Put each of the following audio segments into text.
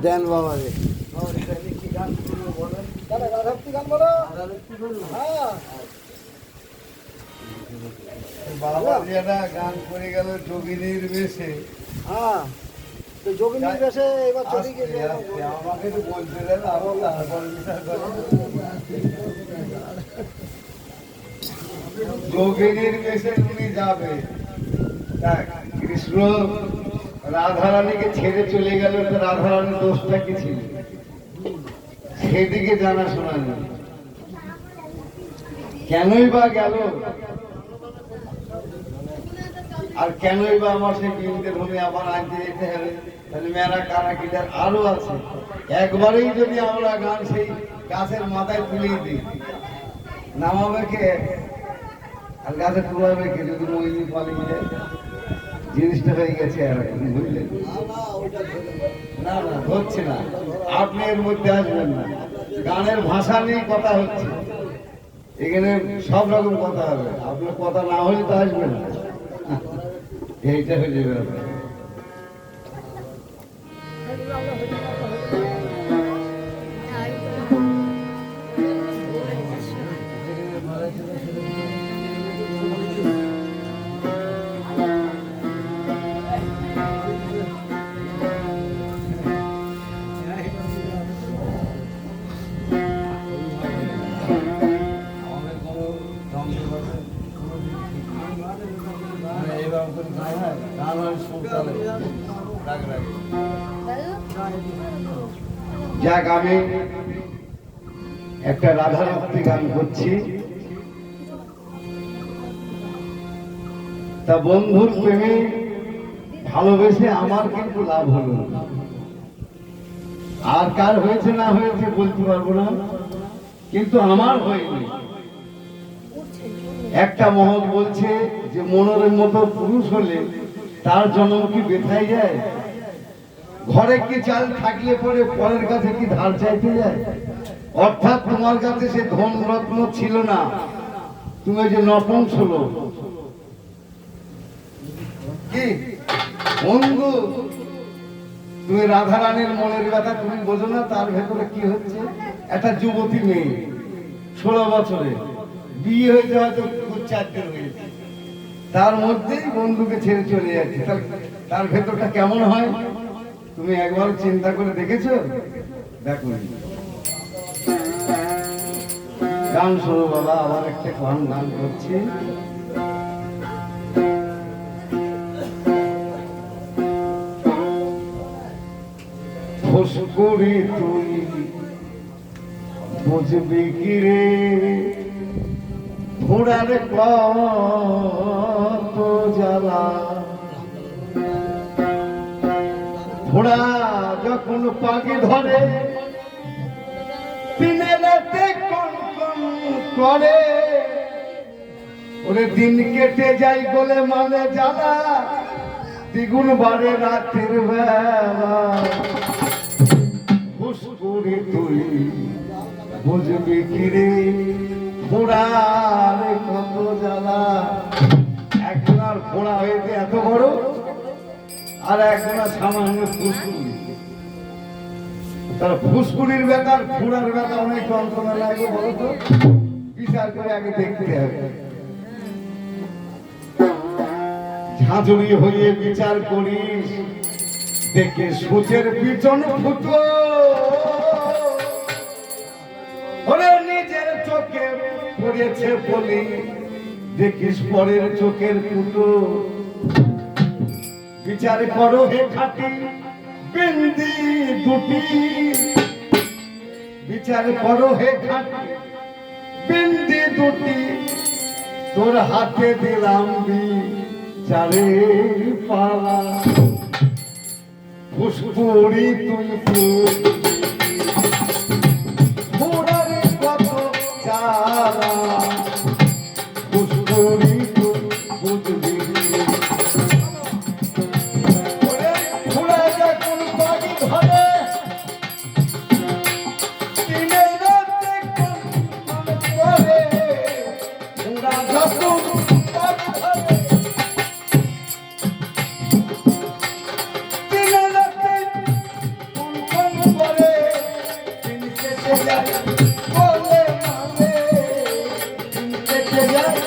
দেন বাবা রে। কি গান করবো বলেন? রাধাভক্তি গান বলো। হ্যাঁ বাবা যেটা গান করে গেল যোগিনীর বেশে। হ্যাঁ, তো যোগিনীর বেশে এবার চলে গেছে। আমাকে একটু বলতে দেন, আরো তারপর বিচার করেন। যোগিনীর বেশে তুমি যাবে। দেখ, কৃষ্ণ রাধারানীকে ছেড়ে চলে গেল, তো রাধারানীর দোষটা কি ছিল সেদিকে জানাশোনা নেই। কেনই বা গেল, আর কেনই বা আমার সেই বৃন্দাবনে আবার আনতে যেতে হবে? তাহলে মেরা কারা কিটার আরো আছে। একবারেই যদি আমরা গান সেই গাছের মাথায় তুলেই দিই, নামাবে কে আর গাছে তুলাবে কে? যদি মহিনী পালিয়ে যায়, জিনিসটা হয়ে গেছে এরকম, বুঝলেন? না না, হচ্ছে না। আপনি এর মধ্যে আসবেন না। গানের ভাষা নিয়ে কথা হচ্ছে, এখানে সব রকম কথা হবে। আপনার কথা না হলে তো আসবেন না। এইটা হয়ে যাবে আপনার। যাক, আমি একটা রাধা ভক্তি গান করছি। তা বন্ধুর প্রেমে ভালোবেসে আমার কিন্তু লাভ হলো না। আর কার হয়েছে না হয়েছে বলতে পারবো না, কিন্তু আমার হয়নি। একটা মহৎ বলছে যে মনের মতো পুরুষ হলে তার জন্ম কি বেথায় যায়? ঘরে কি চাল থাকলে পরে পরের কাছে কি ধার চাইতে যায়? অর্থাৎ তোমার কাছে সে ধন রত্ন ছিল না, তুমি ওই যে নপুংস লোক। কি বন্ধু, তুমি রাধারানীর মনের কথা তুমি বোঝো না। তার ভেতরে কি হচ্ছে? একটা যুবতী মেয়ে, 16 বছরে বিয়ে হয়েছে, হয়তো 4 দিন হয়েছে, তার মধ্যেই বন্ধুকে ছেড়ে চলে যাচ্ছে। তার ভেতরটা কেমন হয় তুমি একবার চিন্তা করে দেখেছো? দেখো, গান শোনো বাবা, আবার একটা গান করছি। ফুসকুড়ি তুই বুঝবি কি রে, ঘোড়ার কত জ্বালা। ঘোড়া যখন পাখি ধরে দিনে রাতে কোন কোন করে, ওরে দিন কেটে যাই বলে মানে জ্বালা, দ্বিগুণ বাড়ে রাতের বেলা। ফুসকুড়ি তুই বুঝবি কি রে, ঘোড়ার কত জ্বালা। একজনের ঘোড়া হয়েছে এত বড়, আর একজনের সামান্য ফুসকুড়ি। তার ফুসকুড়ির ব্যাপার, ঘোড়ার ব্যাপার অনেক যন্ত্রণা লাগে, বলো তো? বিচার করে আগে দেখতে হবে। ঝাঁঝুরি হয়ে বিচার করিস, দেখে সূচের পিছন ফুটো। ওরে নিজের চোখে পড়েছে বলি, দেখিস পরের চোখের ফুটো। বিচার করো হে খাটি বিন্দি দুটি, বিচার করো হে খাটি বিন্দি দুটি, তোর হাতে দিলাম বিচারের পালা। ফুসকুড়ি তুই ঘোড়ার কত জ্বালা, ফুসকুড়ি তুই বুঝবি। ঘোড়া যখন পাখি ধরে দিনে রাতে কোন করে, ঘোড়া যখন পাখি ধরে দিনে রাতে দেখে যায় বলে মানে দেখে যায়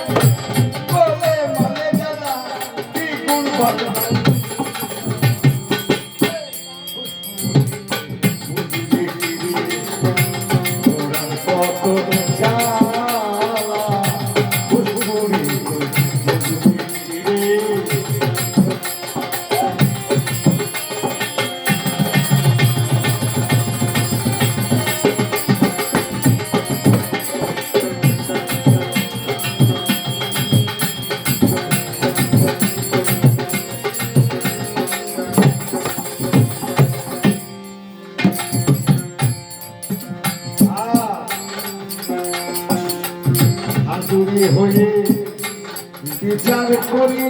বলে মানে দাদা কি গুণ ভালো হাতুড়ি হয়ে বিচার করি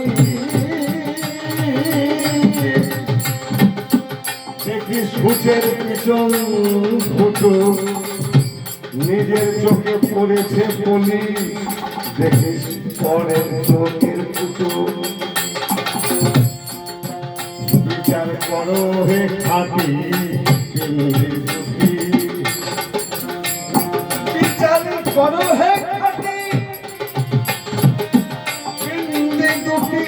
দেখি সূচের পিছন ফুটো নিজের চোখে পড়েছে বলি দেখিস পরের চোখের ফুটো বিচার করো হে খাটি বিচার করো হে খাটি পিন্ডি দুটি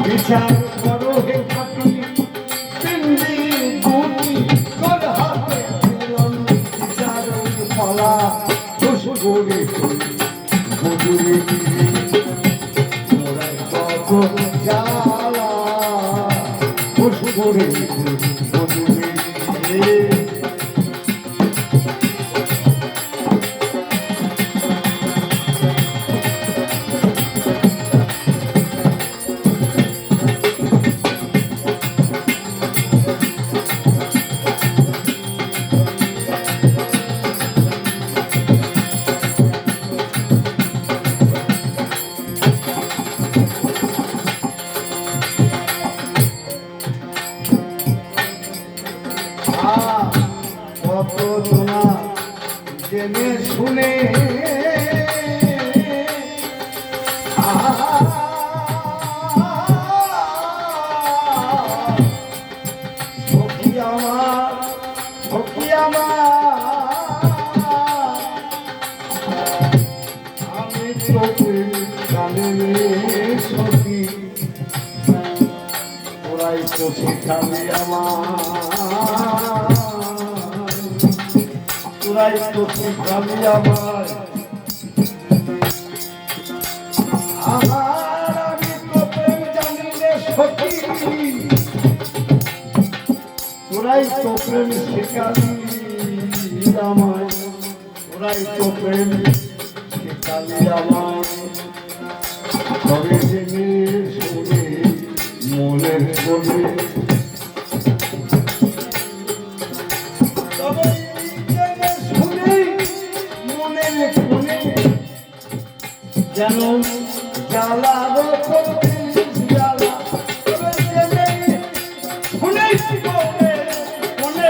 বিচার করো হে খাটি পিন্ডি দুটি তোর হাতে বিচার পালা দোষ করে মজুরি কত জ্বালা দোষ করে মজুরি কত জনা জেনে শুনে সখী আমার সখী আমার আমি চোখে কানে সখী ওরাই তো শিখাবে আমার তোরাই তো শিখাবি আমার আমি তো প্রেম জানি রে সখী তোরাই তো প্রেম শিখাবি আমার তোরাই তো প্রেম শিখাবি আমার তবে জেনে শুনে মনের ছবি যেন জ্বালা জ্বালা শুনে মনে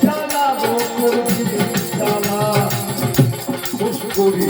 জ্বালা জ্বালা খুশ করি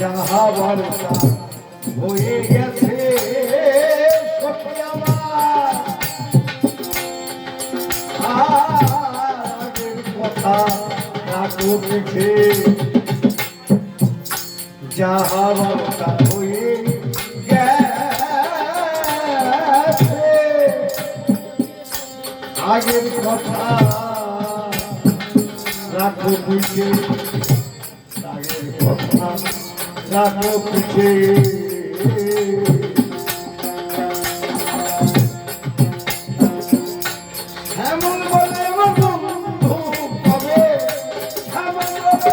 যাহা বর্ষা হয়ে গেছে সখী আমার আগের কথা রাখো পিঠে যাহা বর্ষা হয়ে গেছে আগের কথা রাখো পিঠে আগের কথা রাখো পিঠে এমন বলে বন্ধু কবে এমন বলে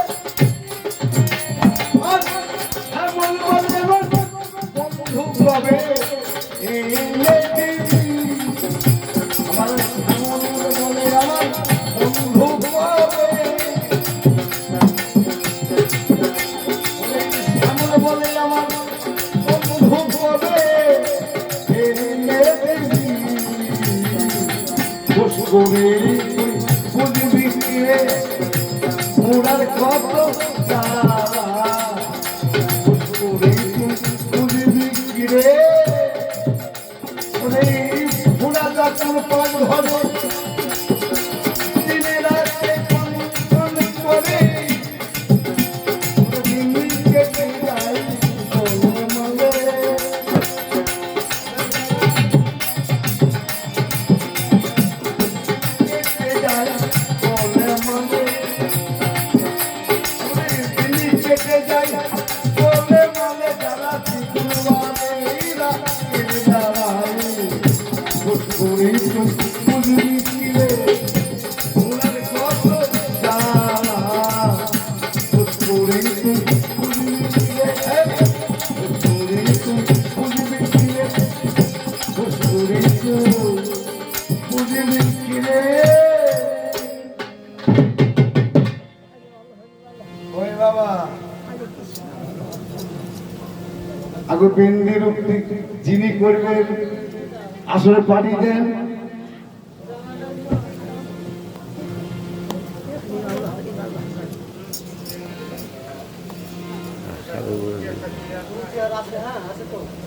উড়ার কত জ্বালা ফুসকুড়ি বুঝবি কি রে ওরে উড়া যখন পান ধরে দিনে রাতে কোন করে দিন কেটে যায় মনে মনে আগে পেন্ডির যিনি করবেন আসলে পাঠিয়ে দেন আছে তো